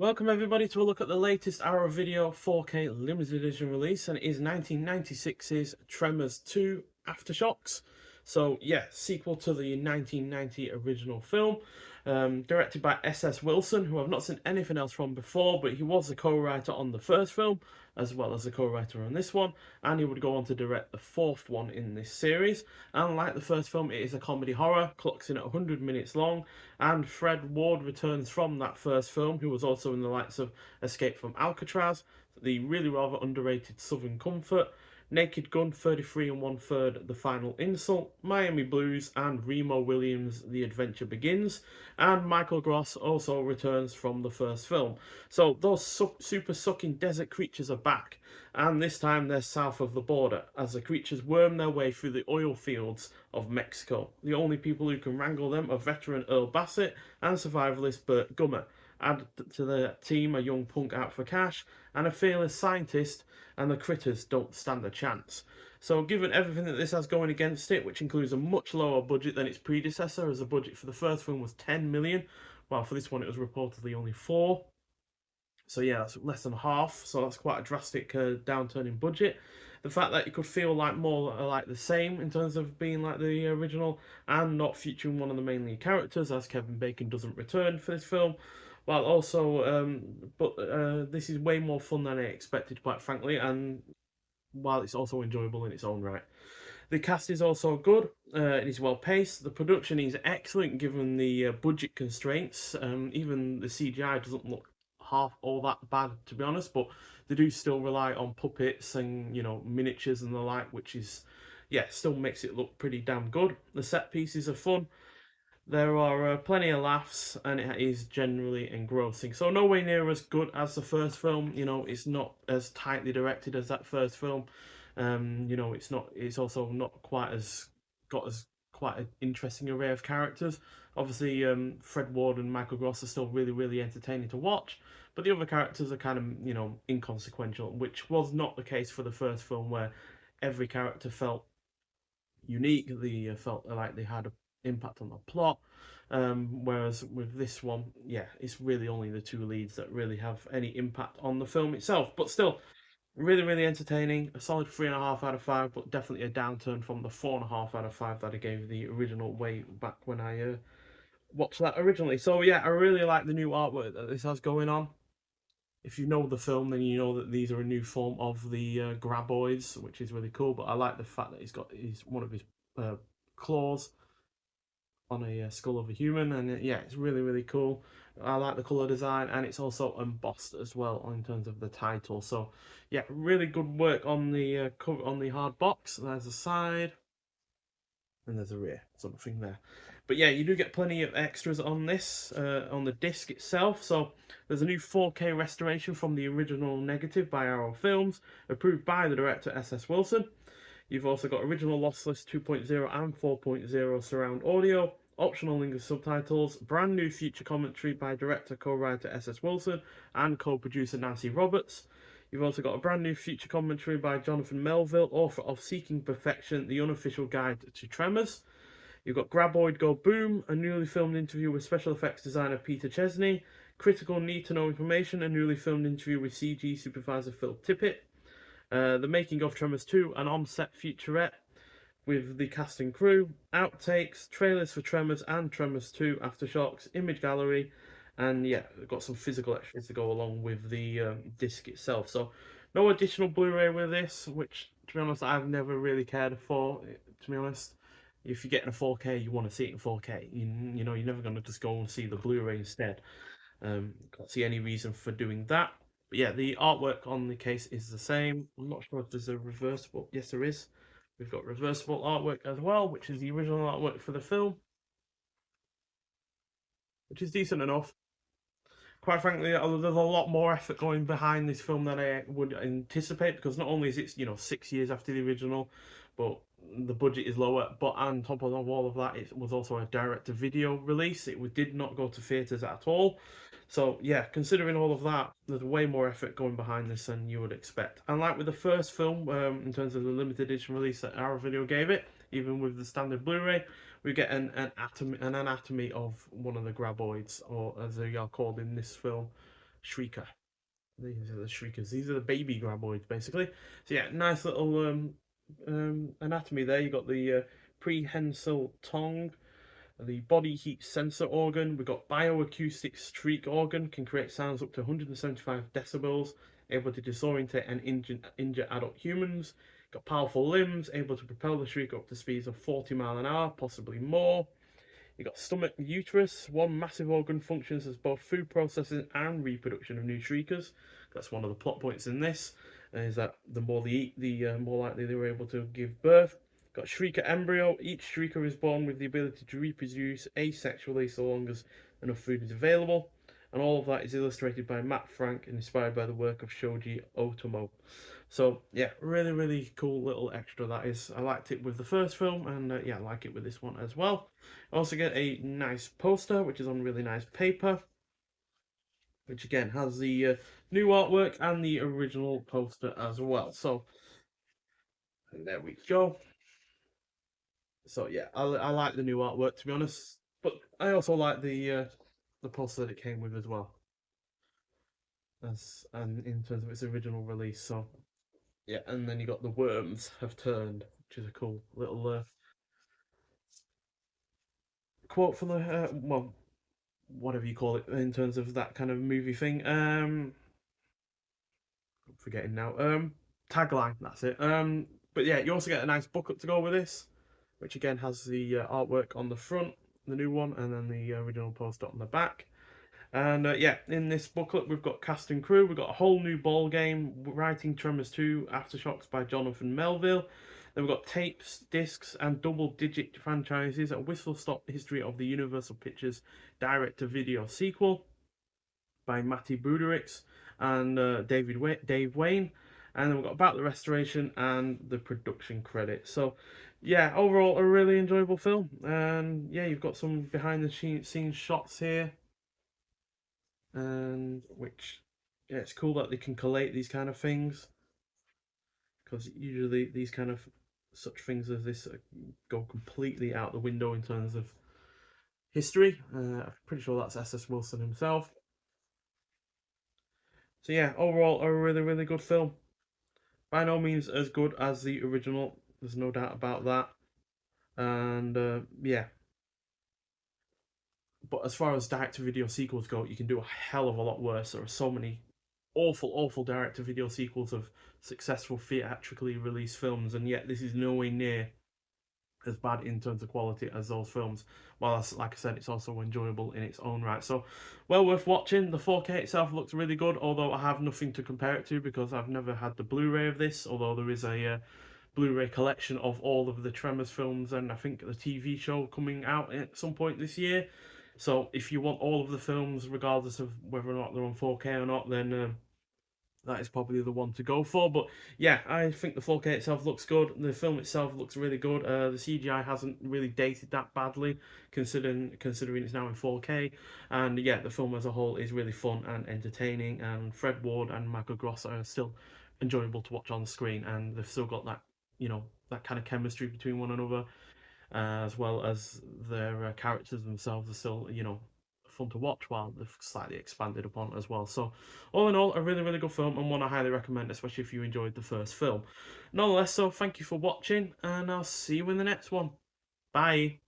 Welcome everybody to a look at the latest Arrow Video 4K limited edition release, and it is 1996's Tremors 2 Aftershocks. So yeah, sequel to the 1990 original film, directed by S.S. Wilson, who I've not seen anything else from before, but he was the co-writer on the first film, as well as the co-writer on this one, and he would go on to direct the fourth one in this series. And like the first film, it is a comedy horror, clocks in at 100 minutes long, and Fred Ward returns from that first film, who was also in the likes of Escape from Alcatraz, the really rather underrated Southern Comfort, Naked Gun, 33 and one third, The Final Insult, Miami Blues, and Remo Williams' The Adventure Begins. And Michael Gross also returns from the first film. So those super sucking desert creatures are back, and this time they're south of the border, as the creatures worm their way through the oil fields of Mexico. The only people who can wrangle them are veteran Earl Bassett and survivalist Burt Gummer. Add to the team a young punk out for cash and a fearless scientist, and the critters don't stand a chance. So given everything that this has going against it, which includes a much lower budget than its predecessor, as the budget for the first film was 10 million, while for this one it was reportedly only 4. So yeah, that's less than half. So that's quite a drastic downturn in budget. The fact that it could feel like more like the same in terms of being like the original and not featuring one of the main lead characters, as Kevin Bacon doesn't return for this film. While also, this is way more fun than I expected, quite frankly, and while it's also enjoyable in its own right. The cast is also good. It is well paced. The production is excellent given the budget constraints. Even the CGI doesn't look half all that bad, to be honest. But they do still rely on puppets and miniatures and the like, which is yeah, still makes it look pretty damn good. The set pieces are fun. There are plenty of laughs, and it is generally engrossing. So nowhere near as good as the first film. It's not as tightly directed as that first film. It's not. It's also not quite as got as quite an interesting array of characters. Obviously, Fred Ward and Michael Gross are still really entertaining to watch, but the other characters are kind of inconsequential, which was not the case for the first film, where every character felt unique. They felt like they had an impact on the plot. Whereas with this one, yeah, it's really only the two leads that really have any impact on the film itself. But still, really entertaining. A solid 3.5 out of 5, but definitely a downturn from the 4.5 out of 5 that I gave the original way back when I watched that originally. So yeah, I really like the new artwork that this has going on. If you know the film, then you know that these are a new form of the graboids, which is really cool. But I like the fact that he's one of his uh, claws on a skull of a human, and yeah, it's really cool. I like the color design, and it's also embossed as well in terms of the title. So yeah, really good work on the cover on the hard box. There's a side, and there's a rear, something there. But yeah, you do get plenty of extras on this, on the disc itself. So there's a new 4K restoration from the original negative by Arrow Films, approved by the director S.S. Wilson. You've also got original lossless 2.0 and 4.0 surround audio, optional English subtitles, brand new feature commentary by director, co-writer S.S. Wilson and co-producer Nancy Roberts. You've also got a brand new feature commentary by Jonathan Melville, author of Seeking Perfection, the unofficial guide to Tremors. You've got Graboid Go Boom, a newly filmed interview with special effects designer Peter Chesney. Critical Need to Know Information, a newly filmed interview with CG supervisor Phil Tippett. The Making of Tremors 2, an on-set featurette with the cast and crew. Outtakes, trailers for Tremors and Tremors 2 Aftershocks, image gallery, and yeah, we've got some physical extras to go along with the disc itself. So no additional Blu-ray with this, which to be honest I've never really cared for. To be honest, if you're getting a 4K, you want to see it in 4K. You're never going to just go and see the Blu-ray instead. Can't see any reason for doing that. But yeah, the artwork on the case is the same. I'm not sure if there's a reversible. Yes, there is. We've got reversible artwork as well, which is the original artwork for the film, which is decent enough. Quite frankly, there's a lot more effort going behind this film than I would anticipate, because not only is it 6 years after the original, but the budget is lower. But on top of all of that, it was also a direct-to-video release. It did not go to theaters at all. So yeah, considering all of that, there's way more effort going behind this than you would expect. And like with the first film, in terms of the limited edition release that our video gave it, even with the standard Blu-ray, we get an anatomy of one of the graboids, or as they are called in this film, Shrieker. These are the Shriekers. These are the baby graboids, basically. So yeah, nice little anatomy there. You got the prehensile tongue, the body heat sensor organ. We've got bioacoustic streak organ, can create sounds up to 175 decibels, able to disorientate and injure adult humans. Got powerful limbs, able to propel the shriek up to speeds of 40 miles an hour, possibly more. You've got stomach and uterus. One massive organ functions as both food processing and reproduction of new shriekers. That's one of the plot points in this, is that the more they eat, the more likely they were able to give birth. Got shrieker embryo. Each shrieker is born with the ability to reproduce asexually so long as enough food is available. And all of that is illustrated by Matt Frank and inspired by the work of Shoji Otomo. So yeah, really, really cool little extra that is. I liked it with the first film, and yeah, I like it with this one as well. I also get a nice poster, which is on really nice paper, which again has the new artwork and the original poster as well. So there we go. So yeah, I like the new artwork, to be honest, but I also like the poster that it came with as well, as and in terms of its original release. So yeah, and then you got the worms have turned, which is a cool little quote from the well, whatever you call it in terms of that kind of movie thing. I'm forgetting now. Tagline. That's it. But yeah, you also get a nice booklet to go with this, which again has the artwork on the front, the new one, and then the original poster on the back. And yeah, in this booklet we've got cast and crew. We've got a whole new ball game, writing Tremors 2 Aftershocks by Jonathan Melville. Then we've got tapes, discs, and double-digit franchises, a whistle-stop history of the Universal Pictures direct-to-video sequel by Matty Buderix and Dave Wayne. And then we've got about the restoration and the production credits. So, yeah, overall a really enjoyable film. And yeah, you've got some behind the scenes shots here, and which yeah, it's cool that they can collate these kind of things, because usually these kind of such things as this go completely out the window in terms of history. I'm pretty sure that's S.S. Wilson himself. So yeah, overall a really, really good film. By no means as good as the original, there's no doubt about that. And yeah, but as far as direct-to-video sequels go, you can do a hell of a lot worse. There are so many awful, awful direct-to-video sequels of successful theatrically released films, and yet this is nowhere near as bad in terms of quality as those films. While, like I said, it's also enjoyable in its own right. So, well worth watching. The 4K itself looks really good, although I have nothing to compare it to because I've never had the Blu-ray of this. Although there is a Blu-ray collection of all of the Tremors films, and I think the TV show coming out at some point this year. So, if you want all of the films, regardless of whether or not they're on 4K or not, then that is probably the one to go for. But yeah, I think the 4K itself looks good. The film itself looks really good. The CGI hasn't really dated that badly, considering it's now in 4K. And yeah, the film as a whole is really fun and entertaining. And Fred Ward and Michael Gross are still enjoyable to watch on the screen, and they've still got that that kind of chemistry between one another, as well as their characters themselves are still fun to watch while they've slightly expanded upon as well. So, all in all, a really, really good film and one I highly recommend, especially if you enjoyed the first film. Nonetheless, so thank you for watching, and I'll see you in the next one. Bye.